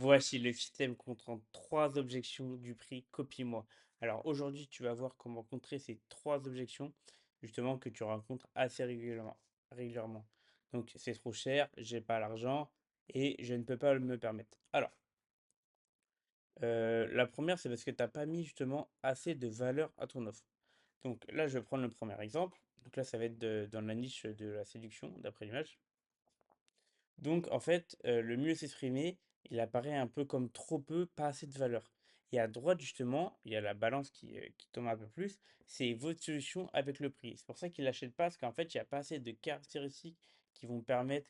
Voici le système comprend trois objections du prix, copie-moi. Alors aujourd'hui, tu vas voir comment contrer ces trois objections, justement, que tu rencontres assez régulièrement. Donc c'est trop cher, j'ai pas l'argent et je ne peux pas me permettre. Alors, la première, c'est parce que tu n'as pas mis justement assez de valeur à ton offre. Donc là, je vais prendre le premier exemple. Donc là, ça va être dans la niche de la séduction, d'après l'image. Donc, en fait, le mieux s'exprimer, il apparaît un peu comme trop peu, pas assez de valeur. Et à droite, justement, il y a la balance qui tombe un peu plus, c'est votre solution avec le prix. C'est pour ça qu'il n'achète pas, parce qu'en fait, il n'y a pas assez de caractéristiques qui vont permettre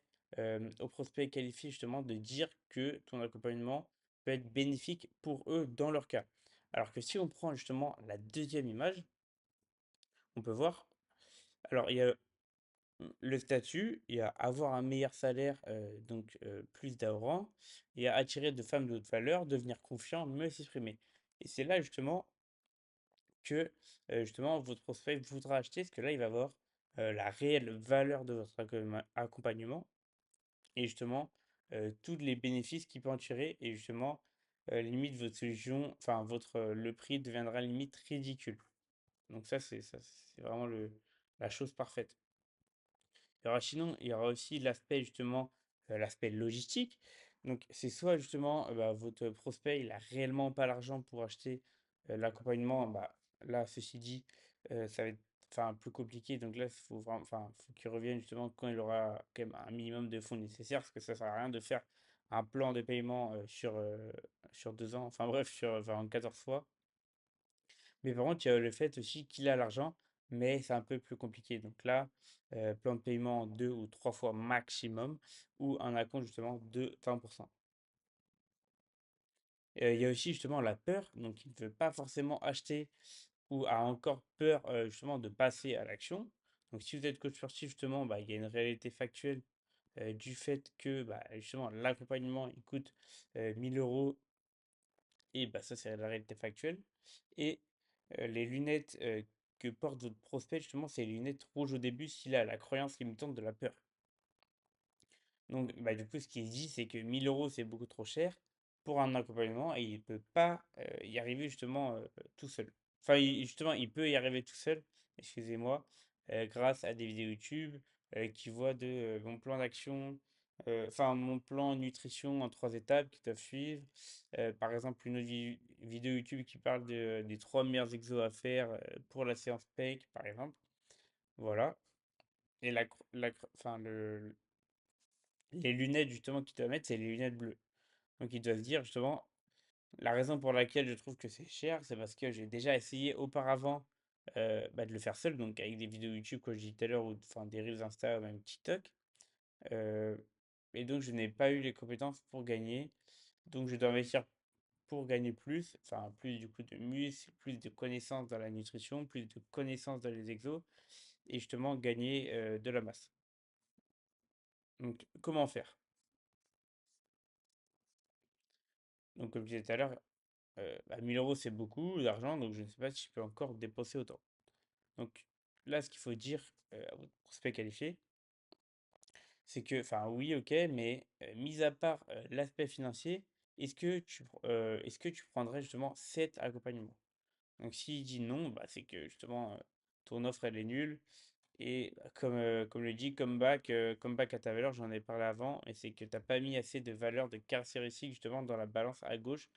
aux prospects qualifiés, justement, de dire que ton accompagnement peut être bénéfique pour eux dans leur cas. Alors que si on prend justement la deuxième image, on peut voir, alors il y a le statut, il y a avoir un meilleur salaire, donc plus d'argent, et à attirer de femmes de haute valeur, devenir confiant, mieux s'exprimer. Et c'est là justement que justement votre prospect voudra acheter, parce que là il va voir la réelle valeur de votre accompagnement et justement tous les bénéfices qu'il peut en tirer et justement limite votre solution, enfin votre le prix deviendra limite ridicule. Donc ça c'est vraiment la chose parfaite. Il y aura sinon, il y aura aussi l'aspect justement, l'aspect logistique. Donc c'est soit justement, bah, votre prospect, il a réellement pas l'argent pour acheter, l'accompagnement. Bah, là, ceci dit, ça va être enfin plus compliqué. Donc là, il faut vraiment enfin, faut qu'il revienne justement quand il aura quand même un minimum de fonds nécessaires, parce que ça sert à rien de faire un plan de paiement, sur 2 ans, enfin bref, sur, enfin en 14 fois. Mais par contre, il y a le fait aussi qu'il a l'argent, mais c'est un peu plus compliqué. Donc là, plan de paiement 2 ou 3 fois maximum, ou un acompte justement de 20%. Il y a aussi justement la peur, donc il ne veut pas forcément acheter ou a encore peur justement de passer à l'action. Donc si vous êtes coach sportif, justement, bah, il y a une réalité factuelle du fait que bah, justement l'accompagnement il coûte 1000 euros et bah, ça c'est la réalité factuelle. Et les lunettes que porte votre prospect, justement, c'est les lunettes rouges au début s'il a la croyance limitante de la peur. Donc, bah, du coup, ce qu'il se dit, c'est que 1000 euros, c'est beaucoup trop cher pour un accompagnement et il ne peut pas y arriver justement tout seul. Enfin, justement, il peut y arriver tout seul, excusez-moi, grâce à des vidéos YouTube qui voient de mon plan d'action, enfin, mon plan nutrition en 3 étapes qu'ils doivent suivre. Par exemple, une autre vidéo YouTube qui parle des 3 meilleurs exos à faire pour la séance PEC, par exemple. Voilà. Et enfin, les lunettes justement qu'ils doivent mettre, c'est les lunettes bleues. Donc ils doivent se dire justement, la raison pour laquelle je trouve que c'est cher, c'est parce que j'ai déjà essayé auparavant bah, de le faire seul, donc avec des vidéos YouTube, comme je disais tout à l'heure, ou enfin, des Reels Insta ou même TikTok. euh, et donc je n'ai pas eu les compétences pour gagner. Donc je dois investir pour gagner plus, enfin plus du coup de muscles, plus de connaissances dans la nutrition, plus de connaissances dans les exos, et justement gagner de la masse. Donc comment faire? Donc comme je disais tout à l'heure, bah, 1000 euros, c'est beaucoup d'argent, donc je ne sais pas si je peux encore dépenser autant. Donc là, ce qu'il faut dire à votre prospect qualifié, c'est que, enfin, oui, ok, mais mis à part l'aspect financier, est-ce que tu prendrais justement cet accompagnement? Donc s'il dit non, bah, c'est que justement ton offre elle est nulle. Et bah, comme le dit Comeback à ta valeur, j'en ai parlé avant, et c'est que tu n'as pas mis assez de valeur de caractéristiques justement dans la balance à gauche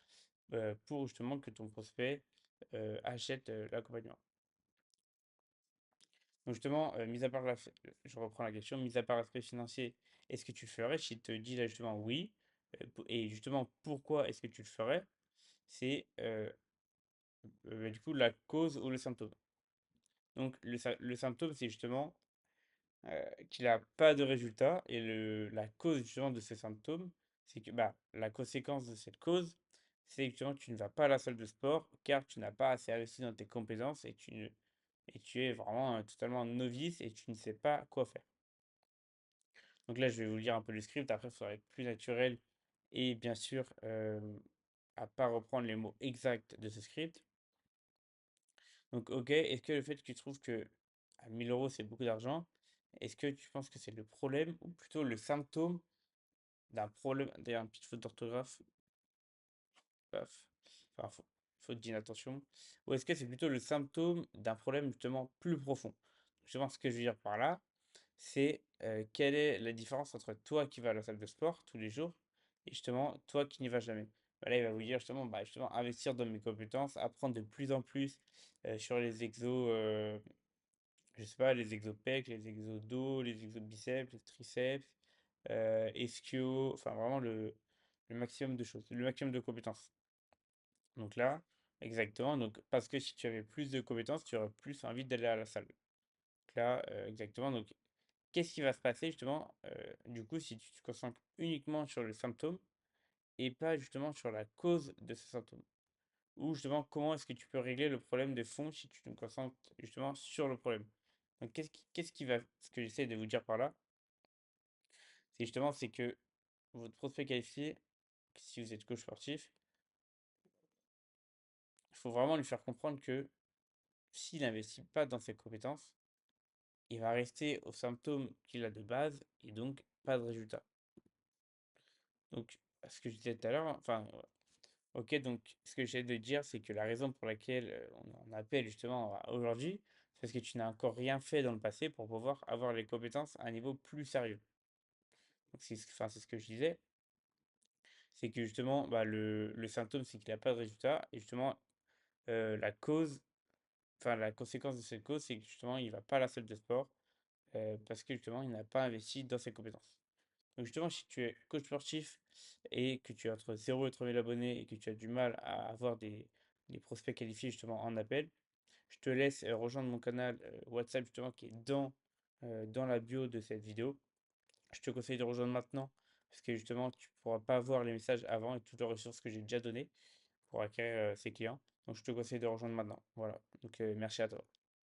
pour justement que ton prospect achète l'accompagnement. Donc justement, je reprends la question, mis à part l'aspect financier, est-ce que tu le ferais? S'il te dit là justement oui, et justement pourquoi est-ce que tu le ferais? C'est bah, du coup la cause ou le symptôme. Donc le symptôme, c'est justement qu'il n'a pas de résultat, et la cause justement de ces symptômes, c'est que bah, la conséquence de cette cause, c'est que justement tu ne vas pas à la salle de sport car tu n'as pas assez investi dans tes compétences et tu es vraiment totalement novice et tu ne sais pas quoi faire. Donc là, je vais vous lire un peu le script. Après, il faudra être plus naturel et bien sûr, à pas reprendre les mots exacts de ce script. Donc, ok, est-ce que le fait que tu trouves que à 1000 euros, c'est beaucoup d'argent, est-ce que tu penses que c'est le problème ou plutôt le symptôme d'un problème, d'ailleurs, une petite faute d'orthographe, paf, enfin, faute d'inattention, ou est-ce que c'est plutôt le symptôme d'un problème justement plus profond? Justement, ce que je veux dire par là, c'est quelle est la différence entre toi qui vas à la salle de sport tous les jours et justement toi qui n'y vas jamais? Bah là, il va vous dire justement, bah, justement, investir dans mes compétences, apprendre de plus en plus sur les exos, je sais pas, les exos pecs, les exos dos, les exos biceps, les triceps, ischio, enfin vraiment le maximum de choses, le maximum de compétences. Donc là, exactement, donc parce que si tu avais plus de compétences, tu aurais plus envie d'aller à la salle. Donc là, exactement, donc qu'est-ce qui va se passer justement, du coup, si tu te concentres uniquement sur le symptôme et pas justement sur la cause de ce symptôme? Ou justement, comment est-ce que tu peux régler le problème de fond si tu te concentres justement sur le problème? Donc qu'est-ce qui va, ce que j'essaie de vous dire par là, c'est justement, c'est que votre prospect qualifié, si vous êtes coach sportif, il faut vraiment lui faire comprendre que s'il n'investit pas dans ses compétences, il va rester aux symptômes qu'il a de base et donc pas de résultat. Donc, ce que je disais tout à l'heure, enfin, ok, donc ce que j'essaie de dire, c'est que la raison pour laquelle on en appelle justement aujourd'hui, c'est parce que tu n'as encore rien fait dans le passé pour pouvoir avoir les compétences à un niveau plus sérieux. Donc, enfin, c'est ce que je disais, c'est que justement, bah, le symptôme, c'est qu'il n'a pas de résultat, et justement, la cause, enfin, la conséquence de cette cause, c'est que justement, il va pas à la salle de sport, parce que justement, il n'a pas investi dans ses compétences. Donc justement, si tu es coach sportif et que tu as entre 0 et 3000 abonnés et que tu as du mal à avoir des prospects qualifiés justement en appel, je te laisse rejoindre mon canal WhatsApp justement qui est dans la bio de cette vidéo. Je te conseille de rejoindre maintenant parce que justement tu ne pourras pas voir les messages avant et toutes les ressources que j'ai déjà données pour acquérir ces clients. Donc je te conseille de rejoindre maintenant. Voilà. Donc merci à toi.